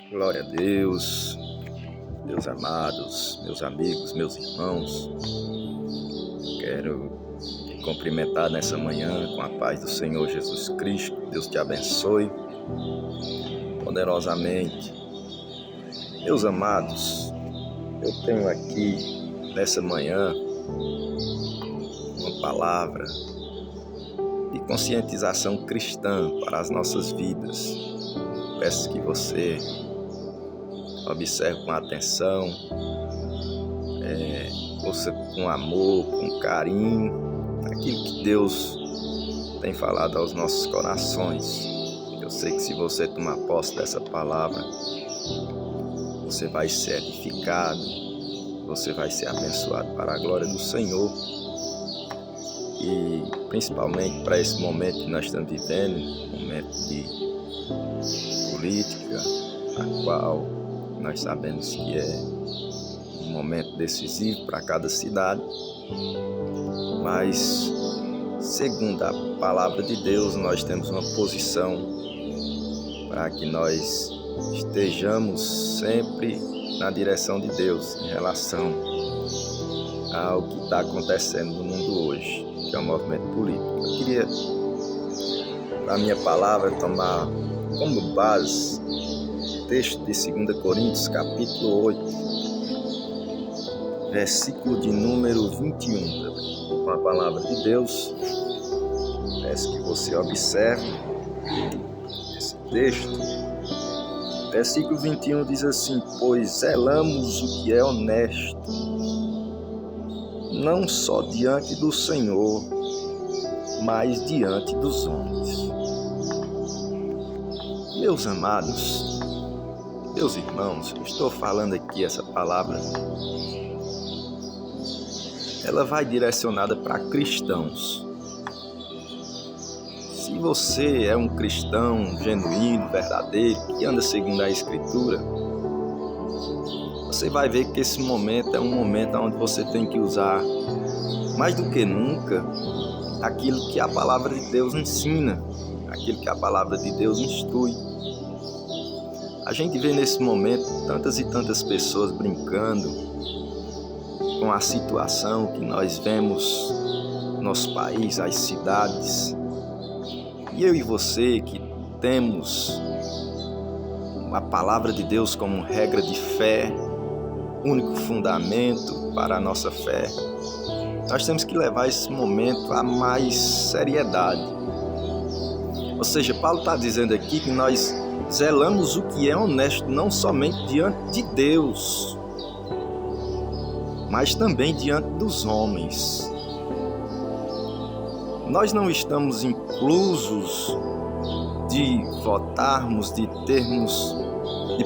Glória a Deus, meus amados, meus amigos, meus irmãos. Quero te cumprimentar nessa manhã com a paz do Senhor Jesus Cristo. Deus te abençoe poderosamente. Meus amados, eu tenho aqui nessa manhã uma palavra de conscientização cristã para as nossas vidas. Peço que você observe com atenção, ouça com amor, com carinho, aquilo que Deus tem falado aos nossos corações. Eu sei que se você tomar posse dessa palavra, você vai ser edificado, você vai ser abençoado para a glória do Senhor. E principalmente para esse momento que nós estamos vivendo, momento de política, a qual nós sabemos que é um momento decisivo para cada cidade, mas segundo a palavra de Deus, nós temos uma posição para que nós estejamos sempre na direção de Deus em relação ao que está acontecendo no mundo hoje, que é o movimento político. Eu queria, para a minha palavra, tomar como base o texto de 2 Coríntios, capítulo 8, versículo de número 21. Com a palavra de Deus, peço que você observe esse texto. Versículo 21 diz assim: pois zelamos o que é honesto, não só diante do Senhor, mas diante dos homens. Meus amados, meus irmãos, eu estou falando aqui essa palavra, ela vai direcionada para cristãos. Se você é um cristão genuíno, verdadeiro, que anda segundo a Escritura, você vai ver que esse momento é um momento onde você tem que usar, mais do que nunca, aquilo que a palavra de Deus ensina, aquilo que a palavra de Deus instrui. A gente vê nesse momento tantas e tantas pessoas brincando com a situação que nós vemos no nosso país, as cidades. E eu e você que temos a palavra de Deus como regra de fé, único fundamento para a nossa fé, nós temos que levar esse momento a mais seriedade. Ou seja, Paulo está dizendo aqui que nós zelamos o que é honesto, não somente diante de Deus, mas também diante dos homens. Nós não estamos inclusos de votarmos, de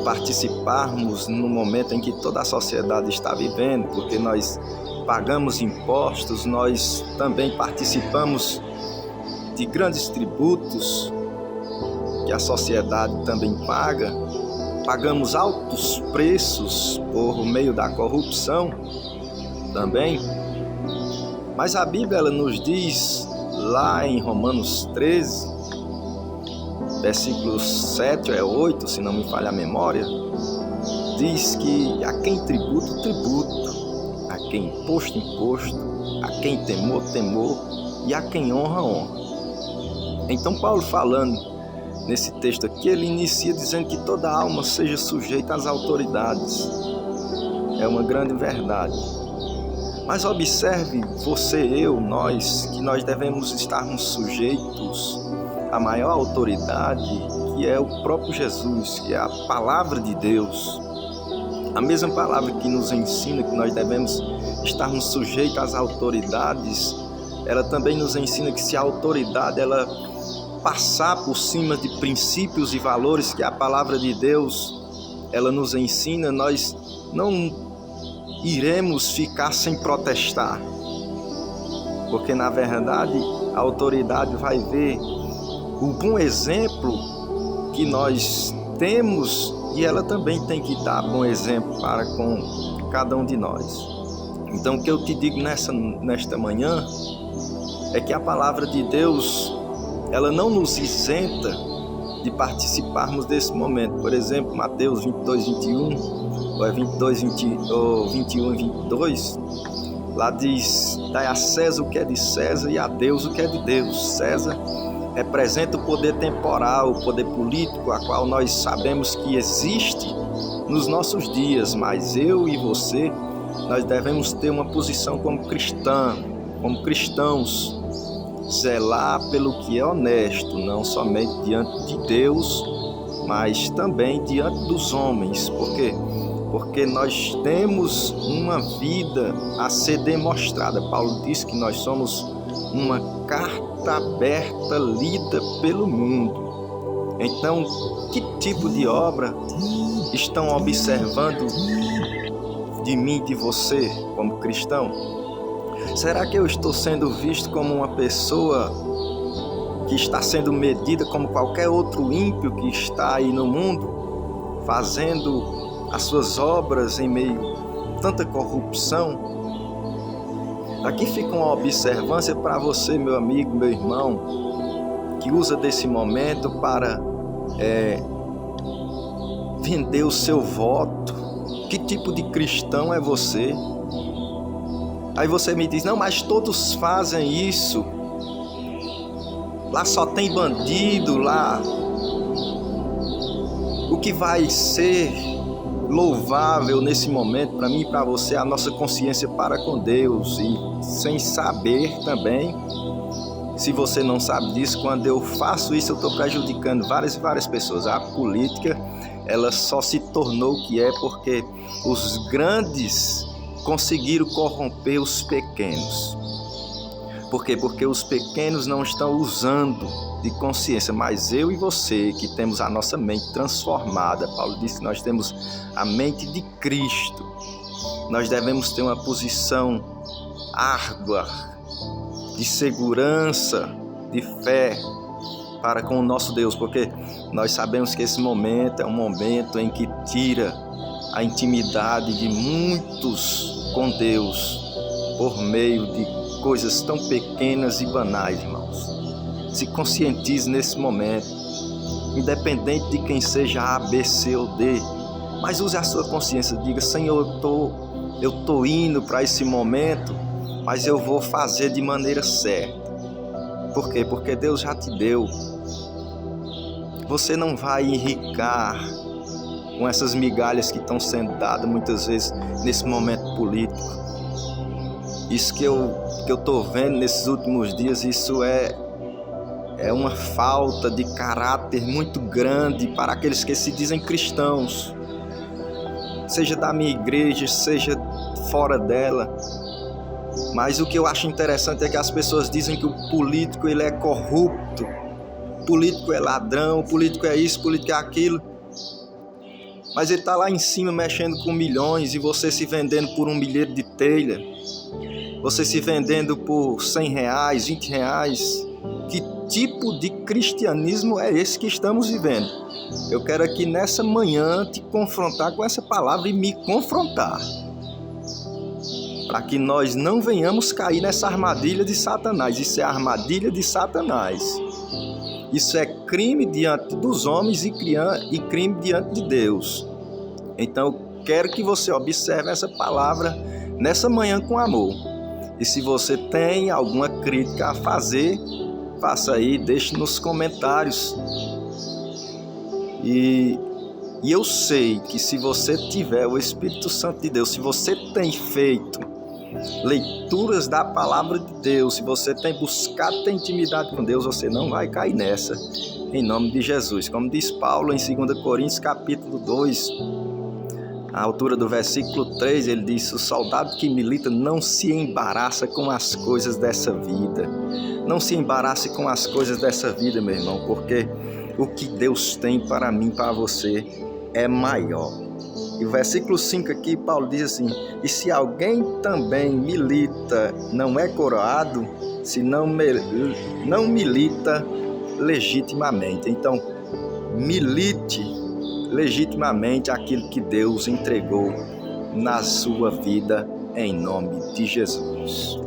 participarmos no momento em que toda a sociedade está vivendo, porque nós pagamos impostos, nós também participamos de grandes tributos que a sociedade também paga, pagamos altos preços por meio da corrupção também. Mas a Bíblia ela nos diz lá em Romanos 13, versículos 7 a 8, se não me falha a memória, diz que a quem tributo, tributo, a quem imposto, imposto, a quem temor, temor, e a quem honra, honra. Então Paulo falando nesse texto aqui, ele inicia dizendo que toda alma seja sujeita às autoridades. É uma grande verdade. Mas observe você, eu, nós, que nós devemos estarmos sujeitos à maior autoridade, que é o próprio Jesus, que é a palavra de Deus. A mesma palavra que nos ensina que nós devemos estarmos sujeitos às autoridades, ela também nos ensina que se a autoridade ela passar por cima de princípios e valores que a palavra de Deus ela nos ensina, nós não iremos ficar sem protestar, porque na verdade a autoridade vai ver o bom exemplo que nós temos e ela também tem que dar bom exemplo para com cada um de nós. Então o que eu te digo nesta manhã é que a palavra de Deus ela não nos isenta de participarmos desse momento. Por exemplo, Mateus 22, 21, ou é 22, 21 e 22, lá diz: dai a César o que é de César e a Deus o que é de Deus. César representa o poder temporal, o poder político, a qual nós sabemos que existe nos nossos dias, mas eu e você, nós devemos ter uma posição como cristãos, zelar pelo que é honesto, não somente diante de Deus, mas também diante dos homens. Por quê? Porque nós temos uma vida a ser demonstrada. Paulo diz que nós somos uma carta aberta lida pelo mundo. Então, que tipo de obra estão observando de mim e de você como cristão? Será que eu estou sendo visto como uma pessoa que está sendo medida como qualquer outro ímpio que está aí no mundo, fazendo as suas obras em meio a tanta corrupção? Aqui fica uma observância para você, meu amigo, meu irmão, que usa desse momento para vender o seu voto. Que tipo de cristão é você? Aí você me diz: não, mas todos fazem isso. Lá só tem bandido, lá. O que vai ser louvável nesse momento para mim e para você é a nossa consciência para com Deus. E sem saber também, se você não sabe disso, quando eu faço isso eu estou prejudicando várias pessoas. A política, ela só se tornou o que é porque os grandes conseguiram corromper os pequenos. Por quê? Porque os pequenos não estão usando de consciência, mas eu e você que temos a nossa mente transformada, Paulo disse que nós temos a mente de Cristo, nós devemos ter uma posição árdua, de segurança, de fé para com o nosso Deus, porque nós sabemos que esse momento é um momento em que tira a intimidade de muitos com Deus por meio de coisas tão pequenas e banais, irmãos. Se conscientize nesse momento, independente de quem seja A, B, C ou D, mas use a sua consciência, diga: Senhor, eu tô indo para esse momento, mas eu vou fazer de maneira certa. Por quê? Porque Deus já te deu. Você não vai enricar com essas migalhas que estão sendo dadas muitas vezes nesse momento político. Isso que eu estou vendo nesses últimos dias, isso é uma falta de caráter muito grande para aqueles que se dizem cristãos, seja da minha igreja, seja fora dela. Mas o que eu acho interessante é que as pessoas dizem que o político ele é corrupto, o político é ladrão, o político é isso, o político é aquilo. Mas ele está lá em cima mexendo com milhões e você se vendendo por um milheiro de telha, você se vendendo por R$100, R$20. Que tipo de cristianismo é esse que estamos vivendo? Eu quero aqui nessa manhã te confrontar com essa palavra e me confrontar, para que nós não venhamos cair nessa armadilha de Satanás. Isso é a armadilha de Satanás. Isso é crime diante dos homens e crime diante de Deus. Então eu quero que você observe essa palavra nessa manhã com amor. E se você tem alguma crítica a fazer, faça aí, deixe nos comentários. E eu sei que se você tiver o Espírito Santo de Deus, se você tem feito leituras da palavra de Deus, se você tem buscado ter intimidade com Deus, você não vai cair nessa, em nome de Jesus. Como diz Paulo em 2 Coríntios capítulo 2, à altura do versículo 3, ele diz: o soldado que milita não se embaraça com as coisas dessa vida. Não se embarace com as coisas dessa vida, meu irmão, porque o que Deus tem para mim e para você é maior. E o versículo 5 aqui, Paulo diz assim: e se alguém também milita, não é coroado, se não milita legitimamente. Então, milite legitimamente aquilo que Deus entregou na sua vida, em nome de Jesus.